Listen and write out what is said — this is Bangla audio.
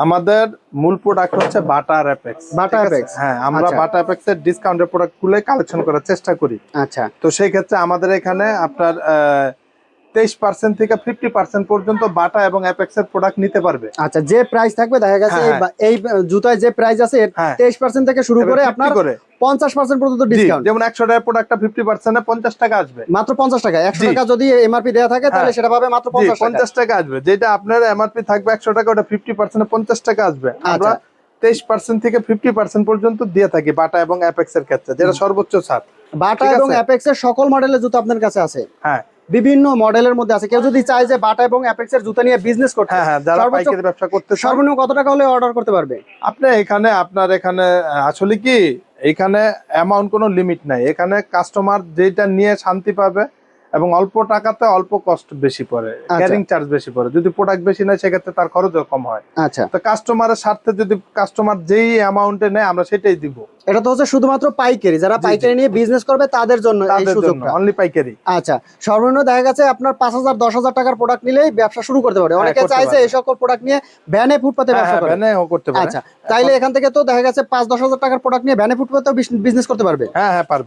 আমাদের মূল প্রোডাক্ট হচ্ছে বাটা আর অ্যাপেক্স। বাটা অ্যাপেক্স, হ্যাঁ, আমরা বাটা অ্যাপেক্স এর ডিসকাউন্টের প্রোডাক্ট গুলো কালেকশন করার চেষ্টা করি। আচ্ছা, তো সেই ক্ষেত্রে আমাদের এখানে আপনার 23% থেকে 50% পর্যন্ত বাটা এবং অ্যাপেক্স এর প্রোডাক্ট নিতে পারবে। আচ্ছা, যে প্রাইস থাকবে দেখা গেছে এই জুতায় যে প্রাইস আছে 23% থেকে শুরু করে আপনার 50% পর্যন্ত ডিসকাউন্ট। যেমন 100 টাকার প্রোডাক্টটা 50% এ 50 টাকা আসবে, মাত্র 50 টাকা। 100 টাকা যদি এমআরপি দেওয়া থাকে তাহলে সেটা পাবে মাত্র 50 টাকা আসবে। যেটা আপনার এমআরপি থাকবে 100 টাকা, ওটা 50% 50 টাকা আসবে। আমরা 23% থেকে 50% পর্যন্ত দিয়ে থাকি বাটা এবং অ্যাপেক্স এর ক্ষেত্রে, যেটা সর্বোচ্চ ছাড়। বাটা এবং অ্যাপেক্স এর সকল মডেলের জুতো আপনার কাছে আছে? হ্যাঁ, বিভিন্ন মডেলের মধ্যে আছে। কেউ যদি চায় যে বাটা এবং অ্যাপেক্স এর জুতা নিয়ে বিজনেস করতে, হ্যাঁ, যারা পাইকারি ব্যবসা করতে চায়, সর্বনিম্ন কত টাকা হলে অর্ডার করতে পারবে? আপনার এখানে আসলে কি, এখানে অ্যামাউন্ট কোনো লিমিট নাই। এখানে কাস্টমার যেটা নিয়ে শান্তি পাবে এবং অল্প টাকাতে অল্প কষ্ট বেশি পড়ে, ক্যারিং চার্জ বেশি পড়ে। যদি প্রোডাক্ট বেশি নেয় সেক্ষেত্রে তার খরচও কম হয়। আচ্ছা, তো কাস্টমারের স্বার্থে যদি কাস্টমার যেই অ্যামাউন্টে নেয় আমরা সেটাই দিব। এটা তো হচ্ছে শুধুমাত্র পাইকারি, যারা পাইকারি নিয়ে বিজনেস করবে তাদের জন্য এই সুযোগটা, অনলি পাইকারি। আচ্ছা, সর্বনিম্ন দেখা গেছে আপনার 5000 10,000 টাকার প্রোডাক্ট নিলেই ব্যবসা শুরু করতে পারে। অনেকে চাইছে এই সকল প্রোডাক্ট নিয়ে ভ্যানে ফুটপাতে ব্যবসা করে। করতে পারে। আচ্ছা, তাইলে এখান থেকে তো দেখা গেছে 5-10 হাজার টাকার প্রোডাক্ট নিয়ে ভ্যানে ফুটপাতে বিজনেস করতে পারবে। হ্যাঁ, পারবে।